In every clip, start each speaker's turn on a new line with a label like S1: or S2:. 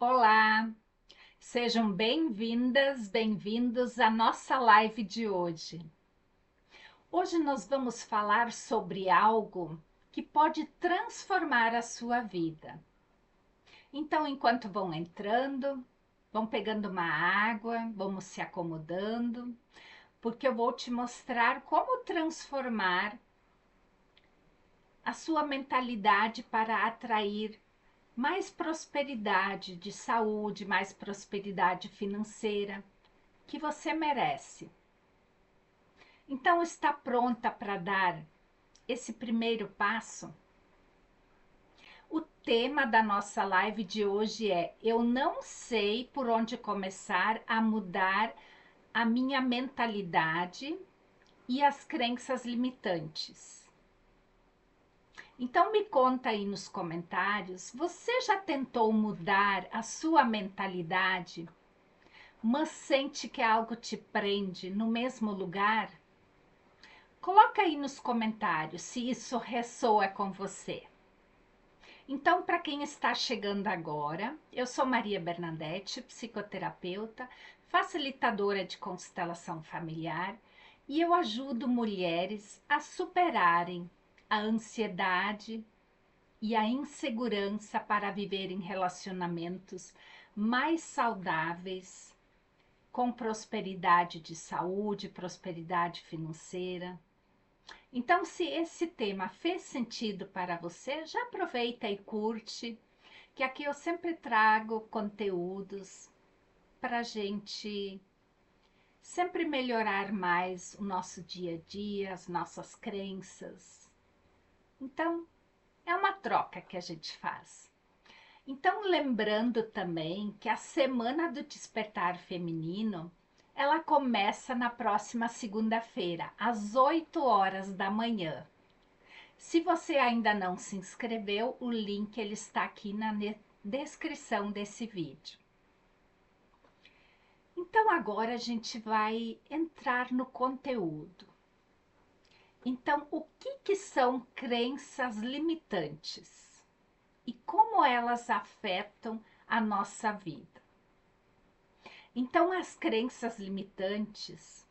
S1: Olá, sejam bem-vindas, bem-vindos à nossa live de hoje. Hoje nós vamos falar sobre algo que pode transformar a sua vida. Então, enquanto vão entrando, vão pegando uma água, vamos se acomodando, porque eu vou te mostrar como transformar a sua mentalidade para atrair mais prosperidade de saúde, mais prosperidade financeira que você merece. Então, está pronta para dar esse primeiro passo? O tema da nossa live de hoje é: eu não sei por onde começar a mudar a minha mentalidade e as crenças limitantes. Então, me conta aí nos comentários, você já tentou mudar a sua mentalidade, mas sente que algo te prende no mesmo lugar? Coloca aí nos comentários se isso ressoa com você. Então, para quem está chegando agora, eu sou Maria Bernadette, psicoterapeuta, facilitadora de constelação familiar, e eu ajudo mulheres a superarem a ansiedade e a insegurança para viver em relacionamentos mais saudáveis, com prosperidade de saúde, prosperidade financeira. Então, se esse tema fez sentido para você, já aproveita e curte, que aqui eu sempre trago conteúdos para a gente sempre melhorar mais o nosso dia a dia, as nossas crenças. Então, é uma troca que a gente faz. Então, lembrando também que a Semana do Despertar Feminino, ela começa na próxima segunda-feira, às 8 horas da manhã. Se você ainda não se inscreveu, o link ele está aqui na descrição desse vídeo. Então agora a gente vai entrar no conteúdo. Então, o que são crenças limitantes? E como elas afetam a nossa vida? Então, as crenças limitantes,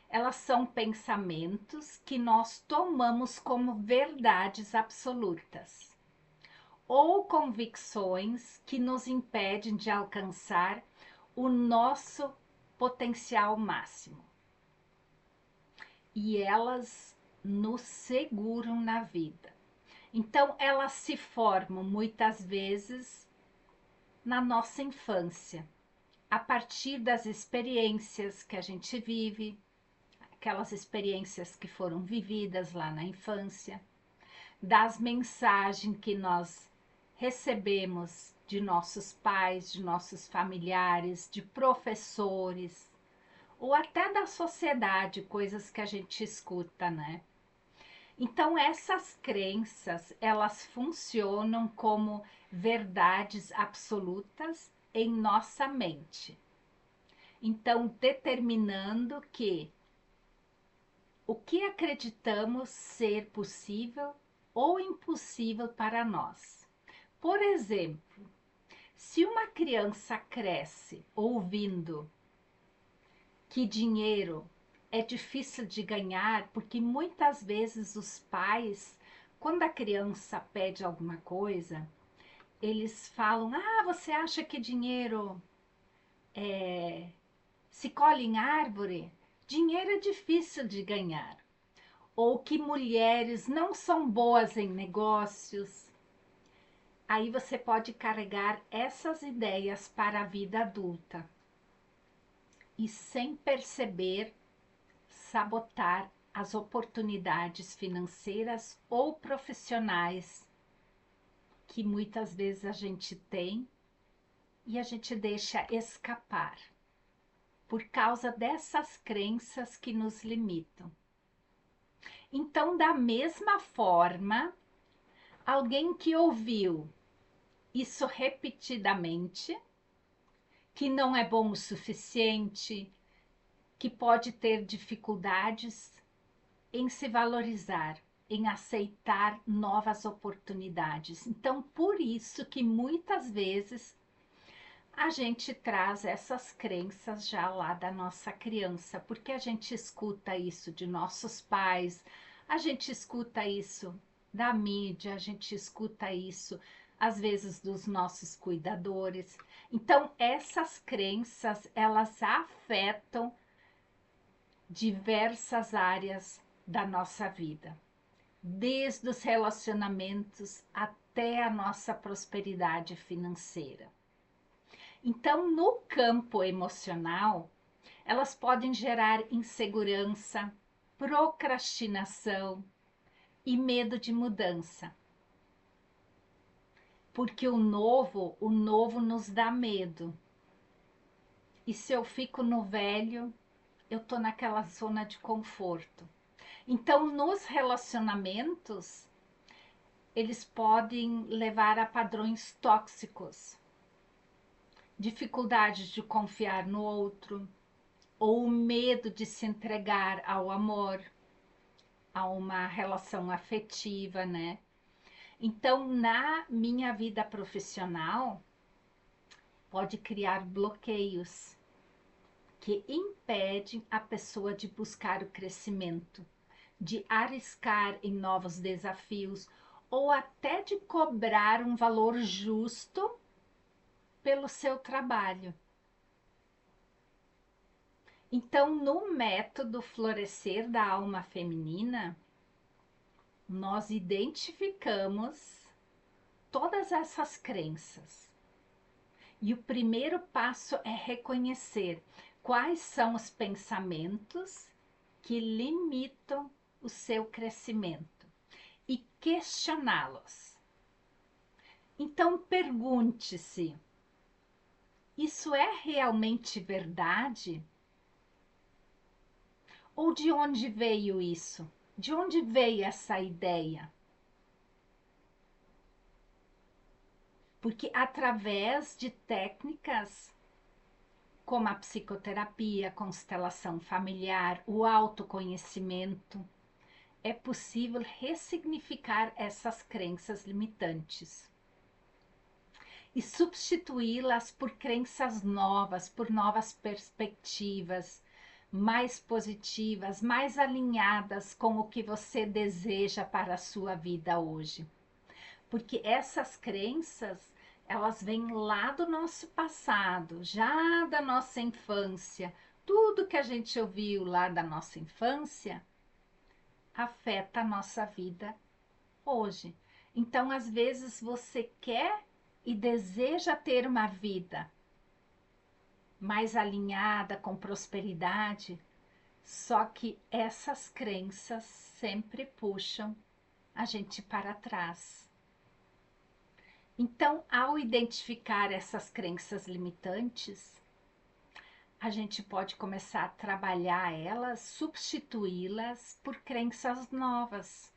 S1: elas são pensamentos que nós tomamos como verdades absolutas, ou convicções que nos impedem de alcançar o nosso potencial máximo. E elas nos seguram na vida. Então, elas se formam muitas vezes na nossa infância, a partir das experiências que a gente vive, aquelas experiências que foram vividas lá na infância, das mensagens que nós recebemos de nossos pais, de nossos familiares, de professores, ou até da sociedade, coisas que a gente escuta, né? Então, essas crenças, elas funcionam como verdades absolutas em nossa mente. Então, determinando o que acreditamos ser possível ou impossível para nós. Por exemplo, se uma criança cresce ouvindo que dinheiro é difícil de ganhar, porque muitas vezes os pais, quando a criança pede alguma coisa, eles falam: Ah, você acha que dinheiro se colhe em árvore? Dinheiro é difícil de ganhar. Ou que mulheres não são boas em negócios. Aí você pode carregar essas ideias para a vida adulta e, sem perceber, sabotar as oportunidades financeiras ou profissionais que muitas vezes a gente tem e a gente deixa escapar por causa dessas crenças que nos limitam. Então, da mesma forma, alguém que ouviu isso repetidamente, que não é bom o suficiente, que pode ter dificuldades em se valorizar, em aceitar novas oportunidades. Então, por isso que muitas vezes a gente traz essas crenças já lá da nossa criança, porque a gente escuta isso de nossos pais, a gente escuta isso da mídia, a gente escuta isso às vezes dos nossos cuidadores. Então, essas crenças, elas afetam diversas áreas da nossa vida, desde os relacionamentos até a nossa prosperidade financeira. Então, no campo emocional, elas podem gerar insegurança, procrastinação e medo de mudança. Porque o novo nos dá medo. E se eu fico no velho, eu tô naquela zona de conforto. Então, nos relacionamentos, eles podem levar a padrões tóxicos, dificuldades de confiar no outro, ou o medo de se entregar ao amor, a uma relação afetiva, né? Então, na minha vida profissional, pode criar bloqueios que impedem a pessoa de buscar o crescimento, de arriscar em novos desafios ou até de cobrar um valor justo pelo seu trabalho. Então, no método Florescer da Alma Feminina, nós identificamos todas essas crenças. E o primeiro passo é reconhecer quais são os pensamentos que limitam o seu crescimento e questioná-los. Então pergunte-se: isso é realmente verdade? Ou de onde veio isso? De onde veio essa ideia? Porque através de técnicas como a psicoterapia, a constelação familiar, o autoconhecimento, é possível ressignificar essas crenças limitantes e substituí-las por crenças novas, por novas perspectivas, mais positivas, mais alinhadas com o que você deseja para a sua vida hoje. Porque essas crenças, elas vêm lá do nosso passado, já da nossa infância. Tudo que a gente ouviu lá da nossa infância afeta a nossa vida hoje. Então, às vezes, você quer e deseja ter uma vida mais alinhada com prosperidade, só que essas crenças sempre puxam a gente para trás. Então, ao identificar essas crenças limitantes, a gente pode começar a trabalhar elas, substituí-las por crenças novas.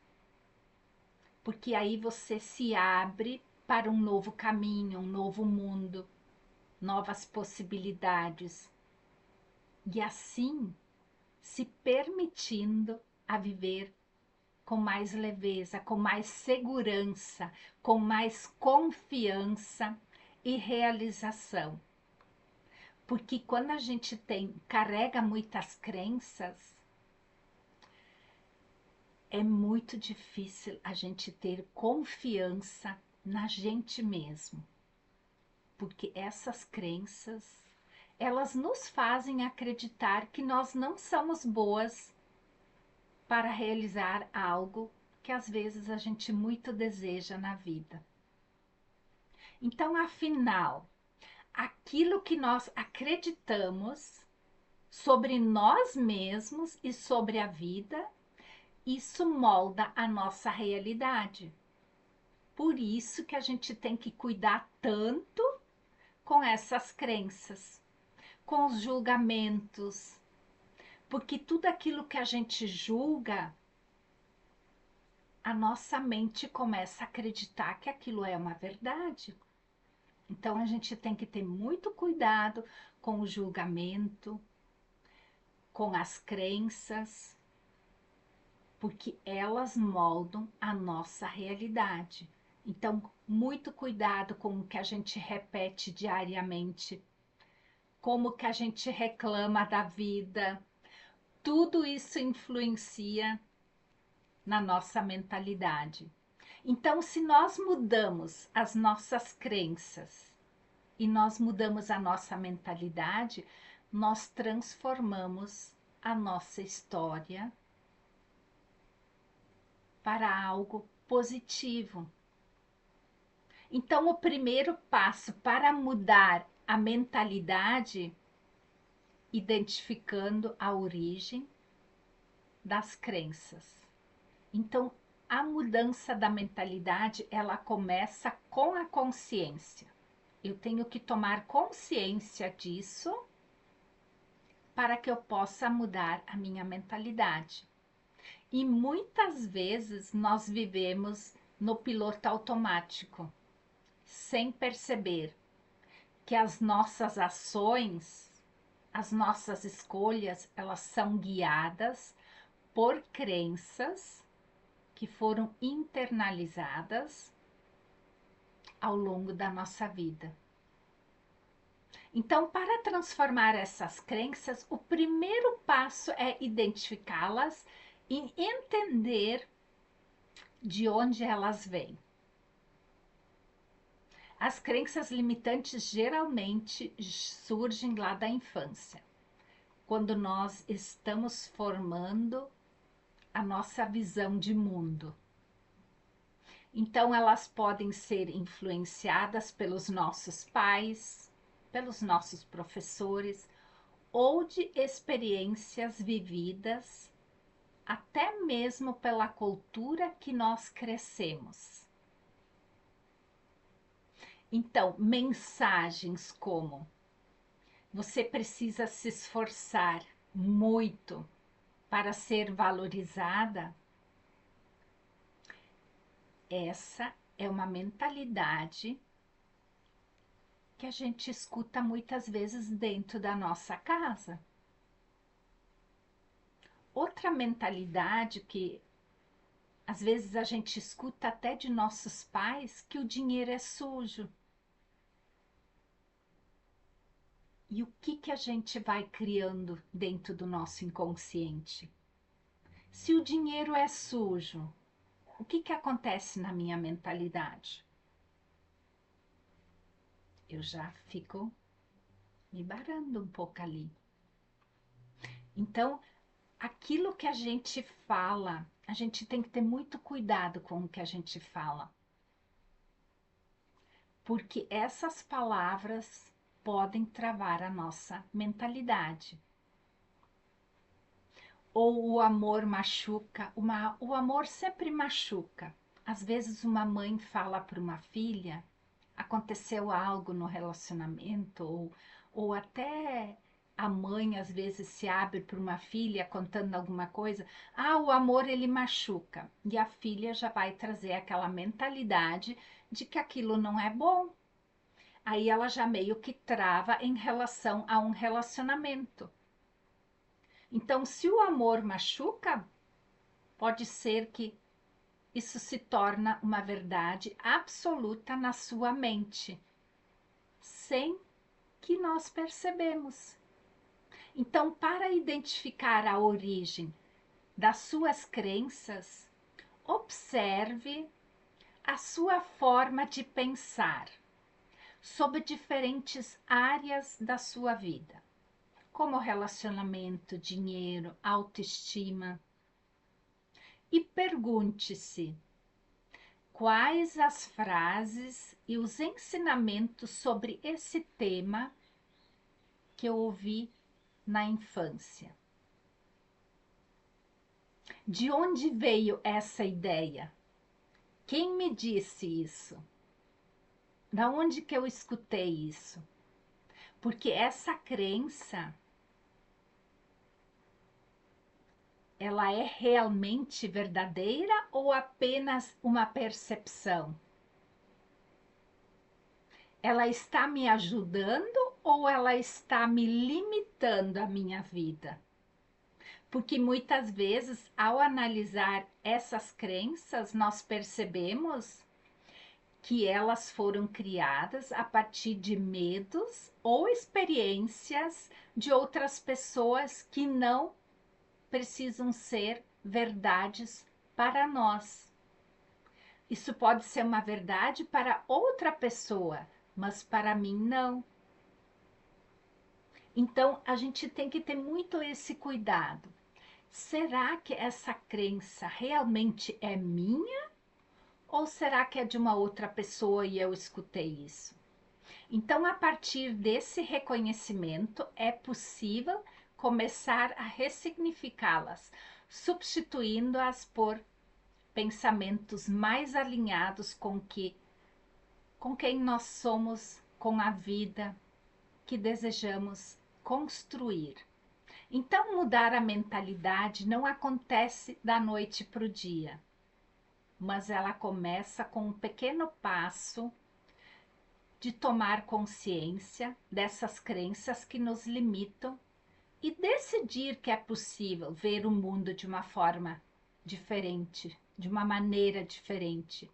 S1: Porque aí você se abre para um novo caminho, um novo mundo, novas possibilidades. E assim, se permitindo a viver com mais leveza, com mais segurança, com mais confiança e realização. Porque quando a gente carrega muitas crenças, é muito difícil a gente ter confiança na gente mesmo. Porque essas crenças, elas nos fazem acreditar que nós não somos boas para realizar algo que às vezes a gente muito deseja na vida. Então, afinal, aquilo que nós acreditamos sobre nós mesmos e sobre a vida, isso molda a nossa realidade. Por isso que a gente tem que cuidar tanto com essas crenças, com os julgamentos, porque tudo aquilo que a gente julga, a nossa mente começa a acreditar que aquilo é uma verdade. Então a gente tem que ter muito cuidado com o julgamento, com as crenças, porque elas moldam a nossa realidade. Então, muito cuidado com o que a gente repete diariamente, como que a gente reclama da vida. Tudo isso influencia na nossa mentalidade. Então, se nós mudamos as nossas crenças e nós mudamos a nossa mentalidade, nós transformamos a nossa história para algo positivo. Então, o primeiro passo para mudar a mentalidade, identificando a origem das crenças. Então, a mudança da mentalidade, ela começa com a consciência. Eu tenho que tomar consciência disso para que eu possa mudar a minha mentalidade. E muitas vezes nós vivemos no piloto automático, sem perceber que as nossas ações, as nossas escolhas, elas são guiadas por crenças que foram internalizadas ao longo da nossa vida. Então, para transformar essas crenças, o primeiro passo é identificá-las e entender de onde elas vêm. As crenças limitantes geralmente surgem lá da infância, quando nós estamos formando a nossa visão de mundo. Então, elas podem ser influenciadas pelos nossos pais, pelos nossos professores ou de experiências vividas, até mesmo pela cultura que nós crescemos. Então, mensagens como: você precisa se esforçar muito para ser valorizada. Essa é uma mentalidade que a gente escuta muitas vezes dentro da nossa casa. Outra mentalidade que às vezes a gente escuta até de nossos pais, que o dinheiro é sujo. E o que a gente vai criando dentro do nosso inconsciente? Se o dinheiro é sujo, o que acontece na minha mentalidade? Eu já fico me barando um pouco ali. Então, aquilo que a gente fala, a gente tem que ter muito cuidado com o que a gente fala. Porque essas palavras podem travar a nossa mentalidade. Ou o amor machuca, o amor sempre machuca. Às vezes uma mãe fala para uma filha, aconteceu algo no relacionamento, ou até a mãe às vezes se abre para uma filha contando alguma coisa. Ah, o amor ele machuca. E a filha já vai trazer aquela mentalidade de que aquilo não é bom. Aí ela já meio que trava em relação a um relacionamento. Então, se o amor machuca, pode ser que isso se torna uma verdade absoluta na sua mente, sem que nós percebemos. Então, para identificar a origem das suas crenças, observe a sua forma de pensar sobre diferentes áreas da sua vida, como relacionamento, dinheiro, autoestima. E pergunte-se: quais as frases e os ensinamentos sobre esse tema que eu ouvi na infância? De onde veio essa ideia? Quem me disse isso? Da onde que eu escutei isso? Porque essa crença, ela é realmente verdadeira ou apenas uma percepção? Ela está me ajudando ou ela está me limitando a minha vida? Porque muitas vezes, ao analisar essas crenças, nós percebemos que elas foram criadas a partir de medos ou experiências de outras pessoas que não precisam ser verdades para nós. Isso pode ser uma verdade para outra pessoa, mas para mim não. Então a gente tem que ter muito esse cuidado. Será que essa crença realmente é minha? Ou será que é de uma outra pessoa e eu escutei isso? Então, a partir desse reconhecimento, é possível começar a ressignificá-las, substituindo-as por pensamentos mais alinhados com quem nós somos, com a vida que desejamos construir. Então, mudar a mentalidade não acontece da noite para o dia, mas ela começa com um pequeno passo de tomar consciência dessas crenças que nos limitam e decidir que é possível ver o mundo de uma forma diferente, de uma maneira diferente.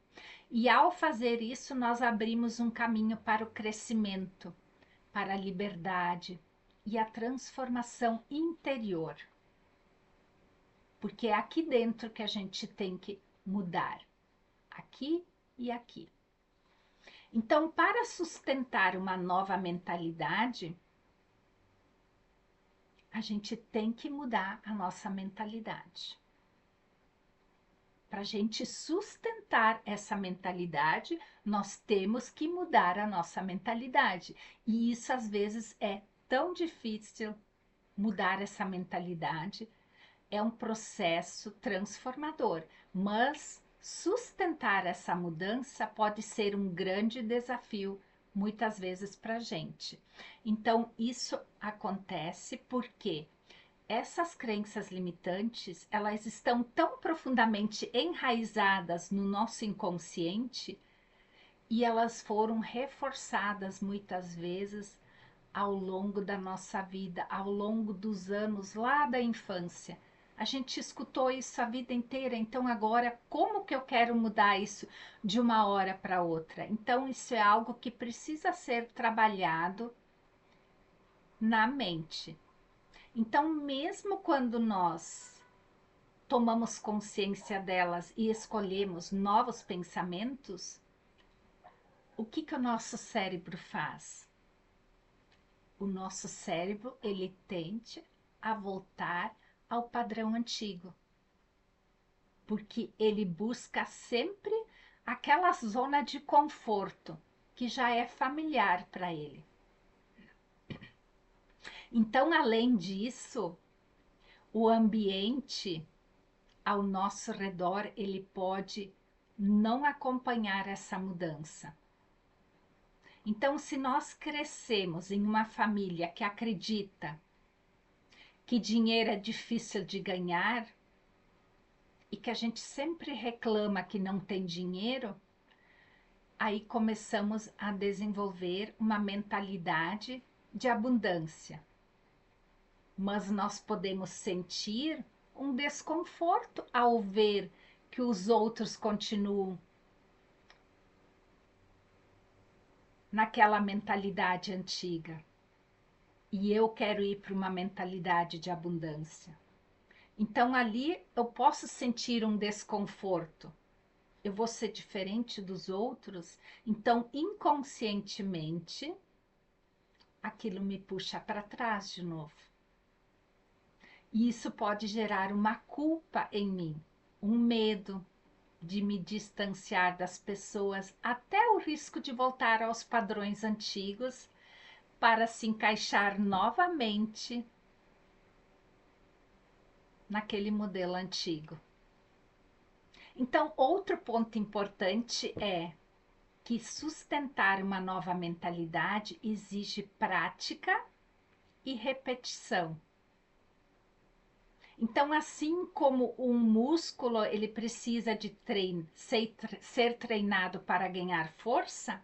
S1: E ao fazer isso, nós abrimos um caminho para o crescimento, para a liberdade e a transformação interior. Porque é aqui dentro que a gente tem que mudar, aqui e aqui. Então, para sustentar uma nova mentalidade, a gente tem que mudar a nossa mentalidade. Para a gente sustentar essa mentalidade, nós temos que mudar a nossa mentalidade. E isso às vezes é tão difícil mudar essa mentalidade. É um processo transformador, mas sustentar essa mudança pode ser um grande desafio, muitas vezes, para a gente. Então, isso acontece porque essas crenças limitantes, elas estão tão profundamente enraizadas no nosso inconsciente e elas foram reforçadas muitas vezes ao longo da nossa vida, ao longo dos anos lá da infância. A gente escutou isso a vida inteira, então agora como que eu quero mudar isso de uma hora para outra? Então isso é algo que precisa ser trabalhado na mente. Então mesmo quando nós tomamos consciência delas e escolhemos novos pensamentos, o que o nosso cérebro faz? O nosso cérebro, ele tende a voltar ao padrão antigo, porque ele busca sempre aquela zona de conforto que já é familiar para ele. Então, além disso, o ambiente ao nosso redor, ele pode não acompanhar essa mudança. Então, se nós crescemos em uma família que acredita que dinheiro é difícil de ganhar e que a gente sempre reclama que não tem dinheiro, aí começamos a desenvolver uma mentalidade de abundância. Mas nós podemos sentir um desconforto ao ver que os outros continuam naquela mentalidade antiga. E eu quero ir para uma mentalidade de abundância. Então ali eu posso sentir um desconforto. Eu vou ser diferente dos outros, então inconscientemente aquilo me puxa para trás de novo. E isso pode gerar uma culpa em mim, um medo de me distanciar das pessoas, até o risco de voltar aos padrões antigos para se encaixar novamente naquele modelo antigo. Então, outro ponto importante é que sustentar uma nova mentalidade exige prática e repetição. Então, assim como um músculo ele precisa de ser treinado para ganhar força,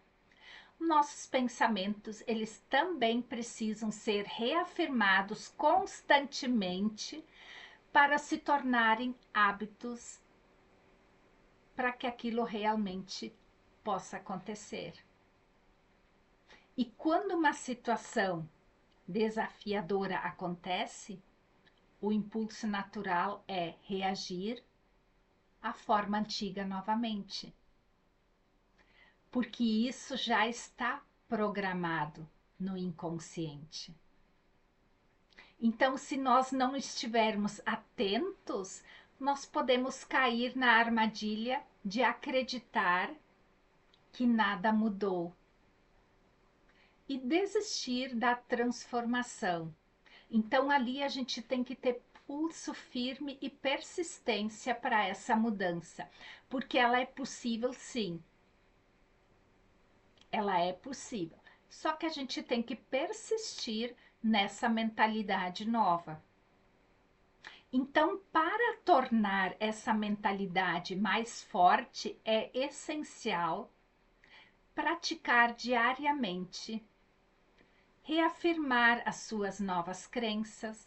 S1: nossos pensamentos eles também precisam ser reafirmados constantemente para se tornarem hábitos, para que aquilo realmente possa acontecer. E quando uma situação desafiadora acontece, o impulso natural é reagir à forma antiga novamente, porque isso já está programado no inconsciente. Então, se nós não estivermos atentos, nós podemos cair na armadilha de acreditar que nada mudou e desistir da transformação. Então, ali a gente tem que ter pulso firme e persistência para essa mudança, porque ela é possível, sim. Ela é possível. Só que a gente tem que persistir nessa mentalidade nova. Então, para tornar essa mentalidade mais forte, é essencial praticar diariamente, reafirmar as suas novas crenças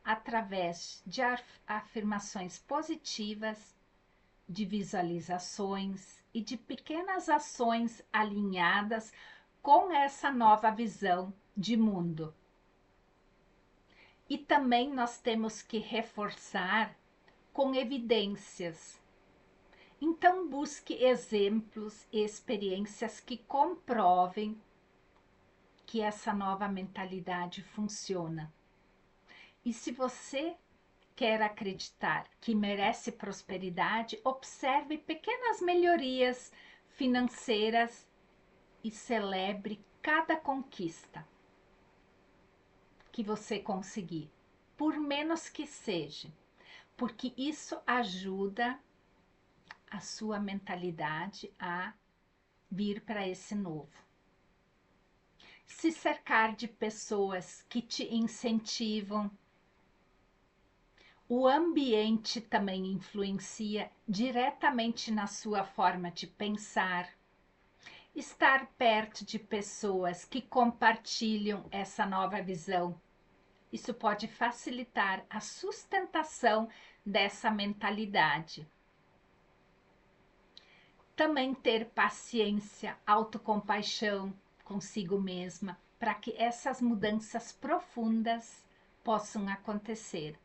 S1: através de afirmações positivas, de visualizações e de pequenas ações alinhadas com essa nova visão de mundo. E também nós temos que reforçar com evidências. Então, busque exemplos e experiências que comprovem que essa nova mentalidade funciona. E se você quer acreditar que merece prosperidade, observe pequenas melhorias financeiras e celebre cada conquista que você conseguir, por menos que seja, porque isso ajuda a sua mentalidade a vir para esse novo. Se cercar de pessoas que te incentivam. O ambiente também influencia diretamente na sua forma de pensar. Estar perto de pessoas que compartilham essa nova visão. Isso pode facilitar a sustentação dessa mentalidade. Também ter paciência, autocompaixão consigo mesma, para que essas mudanças profundas possam acontecer.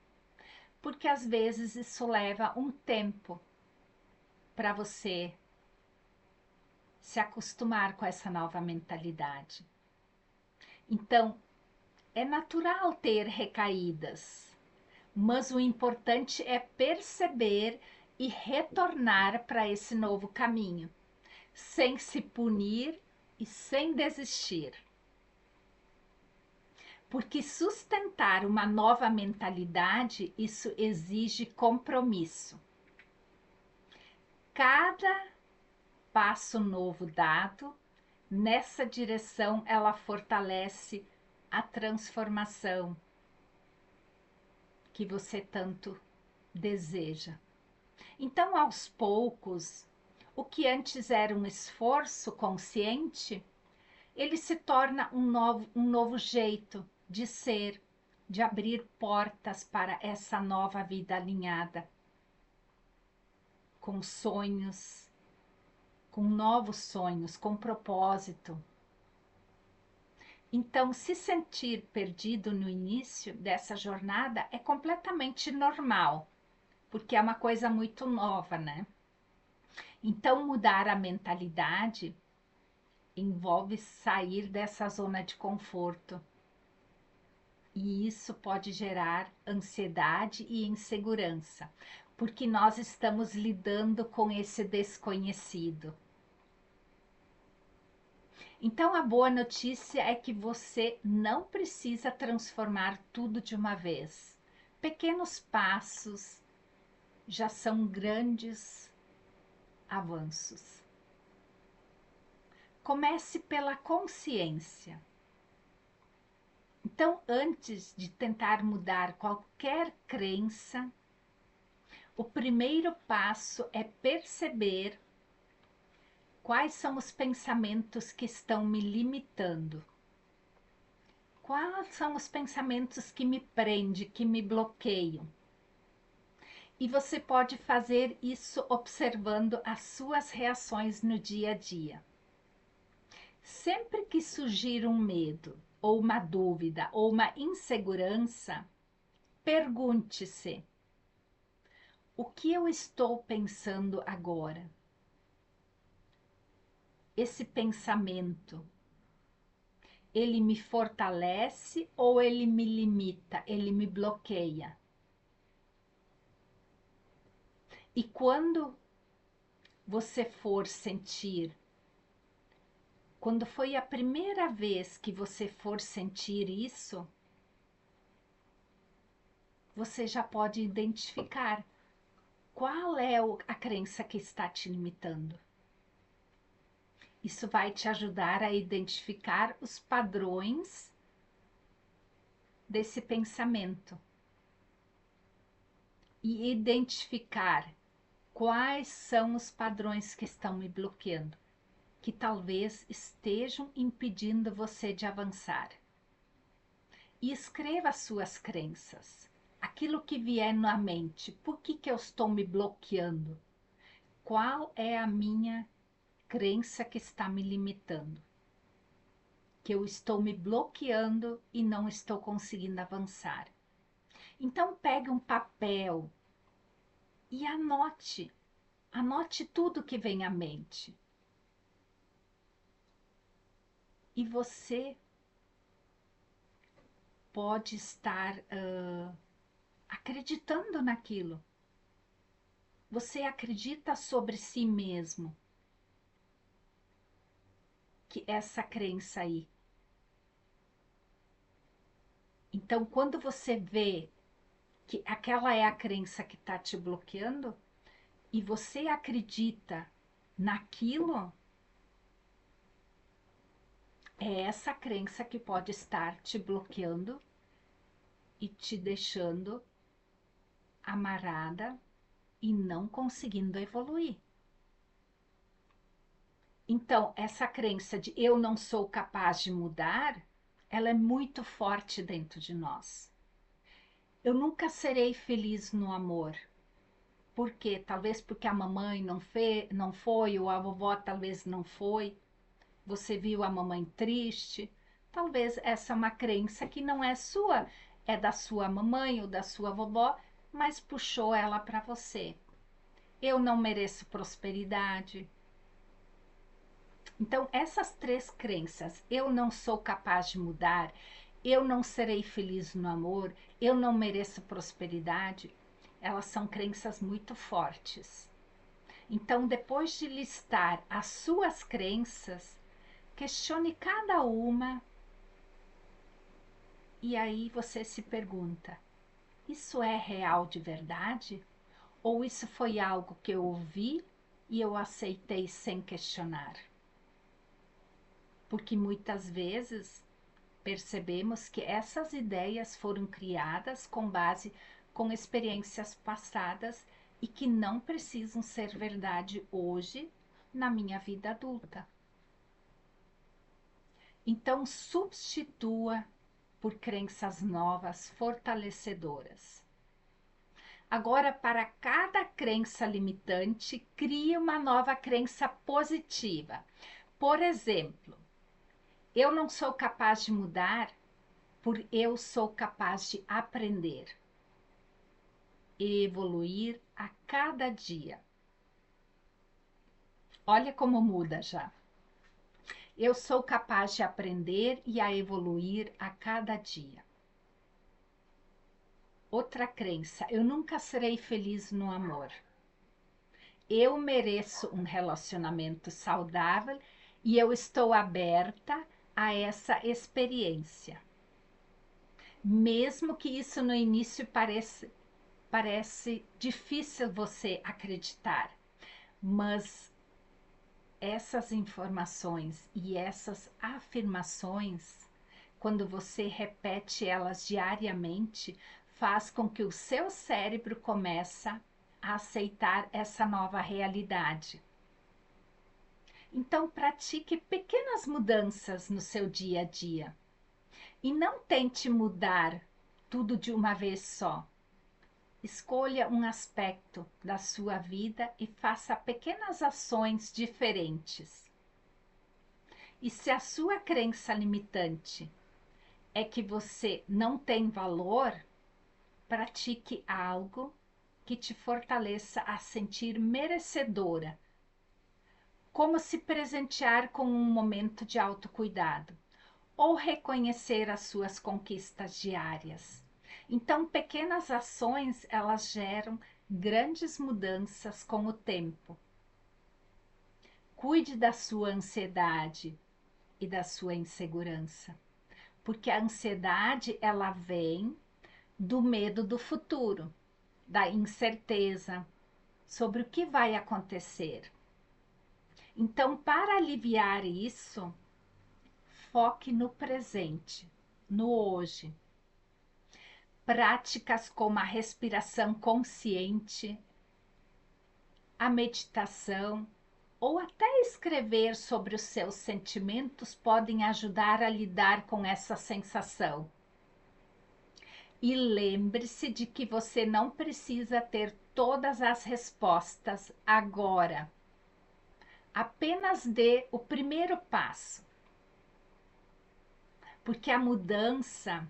S1: Porque às vezes isso leva um tempo para você se acostumar com essa nova mentalidade. Então, é natural ter recaídas, mas o importante é perceber e retornar para esse novo caminho, sem se punir e sem desistir. Porque sustentar uma nova mentalidade, isso exige compromisso. Cada passo novo dado, nessa direção ela fortalece a transformação que você tanto deseja. Então, aos poucos, o que antes era um esforço consciente, ele se torna um novo jeito de ser, de abrir portas para essa nova vida alinhada, com sonhos, com novos sonhos, com propósito. Então, se sentir perdido no início dessa jornada é completamente normal, porque é uma coisa muito nova, né? Então, mudar a mentalidade envolve sair dessa zona de conforto. E isso pode gerar ansiedade e insegurança, porque nós estamos lidando com esse desconhecido. Então, a boa notícia é que você não precisa transformar tudo de uma vez. Pequenos passos já são grandes avanços. Comece pela consciência. Então, antes de tentar mudar qualquer crença, o primeiro passo é perceber quais são os pensamentos que estão me limitando. Quais são os pensamentos que me prendem, que me bloqueiam? E você pode fazer isso observando as suas reações no dia a dia. Sempre que surgir um medo, ou uma dúvida, ou uma insegurança, pergunte-se: o que eu estou pensando agora? Esse pensamento, ele me fortalece ou ele me limita, ele me bloqueia? E quando você for sentir, quando foi a primeira vez que você for sentir isso, você já pode identificar qual é a crença que está te limitando. Isso vai te ajudar a identificar os padrões desse pensamento e identificar quais são os padrões que estão me bloqueando, que talvez estejam impedindo você de avançar. E escreva as suas crenças, aquilo que vier na mente. Por que eu estou me bloqueando? Qual é a minha crença que está me limitando? Que eu estou me bloqueando e não estou conseguindo avançar. Então pegue um papel e anote tudo que vem à mente. E você pode estar acreditando naquilo. Você acredita sobre si mesmo que essa crença aí. Então, quando você vê que aquela é a crença que está te bloqueando e você acredita naquilo, é essa crença que pode estar te bloqueando e te deixando amarrada e não conseguindo evoluir. Então, essa crença de eu não sou capaz de mudar, ela é muito forte dentro de nós. Eu nunca serei feliz no amor. Por quê? Talvez porque a mamãe não foi, ou a vovó talvez não foi. Você viu a mamãe triste. Talvez essa é uma crença que não é sua, é da sua mamãe ou da sua vovó, mas puxou ela para você. Eu não mereço prosperidade. Então, essas três crenças, eu não sou capaz de mudar, eu não serei feliz no amor, eu não mereço prosperidade, elas são crenças muito fortes. Então, depois de listar as suas crenças, questione cada uma e aí você se pergunta: isso é real de verdade? Ou isso foi algo que eu ouvi e eu aceitei sem questionar? Porque muitas vezes percebemos que essas ideias foram criadas com base com experiências passadas e que não precisam ser verdade hoje na minha vida adulta. Então, substitua por crenças novas fortalecedoras. Agora, para cada crença limitante, crie uma nova crença positiva. Por exemplo, eu não sou capaz de mudar, por eu sou capaz de aprender e evoluir a cada dia. Olha como muda já. Eu sou capaz de aprender e a evoluir a cada dia. Outra crença, eu nunca serei feliz no amor. Eu mereço um relacionamento saudável e eu estou aberta a essa experiência. Mesmo que isso no início parece difícil você acreditar, mas essas informações e essas afirmações, quando você repete elas diariamente, faz com que o seu cérebro comece a aceitar essa nova realidade. Então, pratique pequenas mudanças no seu dia a dia. E não tente mudar tudo de uma vez só. Escolha um aspecto da sua vida e faça pequenas ações diferentes. E se a sua crença limitante é que você não tem valor, pratique algo que te fortaleça a sentir merecedora, como se presentear com um momento de autocuidado ou reconhecer as suas conquistas diárias. Então, pequenas ações, elas geram grandes mudanças com o tempo. Cuide da sua ansiedade e da sua insegurança, porque a ansiedade, ela vem do medo do futuro, da incerteza sobre o que vai acontecer. Então, para aliviar isso, foque no presente, no hoje. Práticas como a respiração consciente, a meditação ou até escrever sobre os seus sentimentos podem ajudar a lidar com essa sensação. E lembre-se de que você não precisa ter todas as respostas agora. Apenas dê o primeiro passo. Porque a mudança,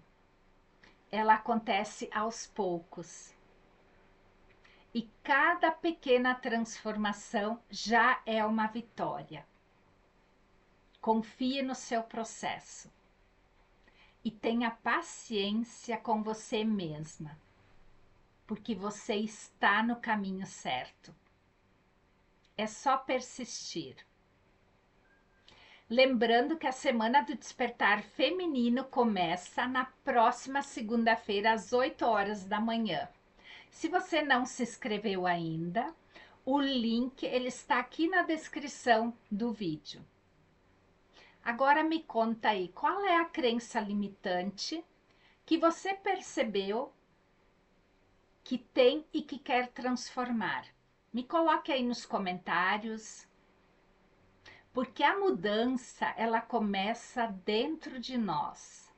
S1: ela acontece aos poucos. E cada pequena transformação já é uma vitória. Confie no seu processo. E tenha paciência com você mesma, porque você está no caminho certo. É só persistir. Lembrando que a Semana do Despertar Feminino começa na próxima segunda-feira, às 8 horas da manhã. Se você não se inscreveu ainda, o link ele está aqui na descrição do vídeo. Agora me conta aí, qual é a crença limitante que você percebeu que tem e que quer transformar? Me coloque aí nos comentários, porque a mudança, ela começa dentro de nós.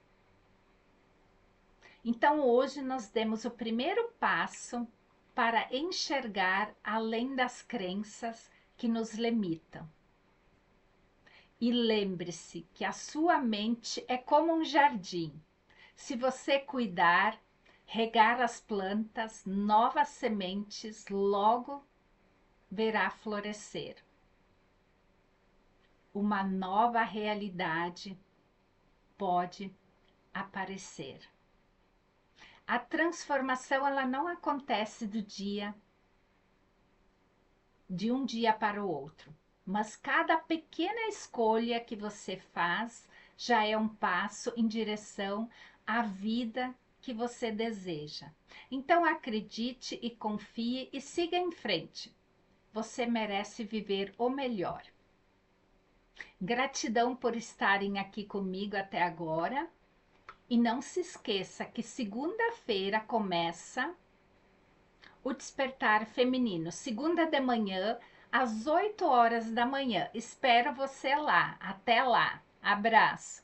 S1: Então, hoje nós demos o primeiro passo para enxergar além das crenças que nos limitam. E lembre-se que a sua mente é como um jardim. Se você cuidar, regar as plantas, novas sementes logo verá florescer. Uma nova realidade pode aparecer. A transformação, ela não acontece de um dia para o outro, mas cada pequena escolha que você faz já é um passo em direção à vida que você deseja. Então acredite e confie e siga em frente. Você merece viver o melhor. Gratidão por estarem aqui comigo até agora. E não se esqueça que segunda-feira começa o Despertar Feminino, segunda de manhã, às 8 horas da manhã. Espero você lá. Até lá. Abraço.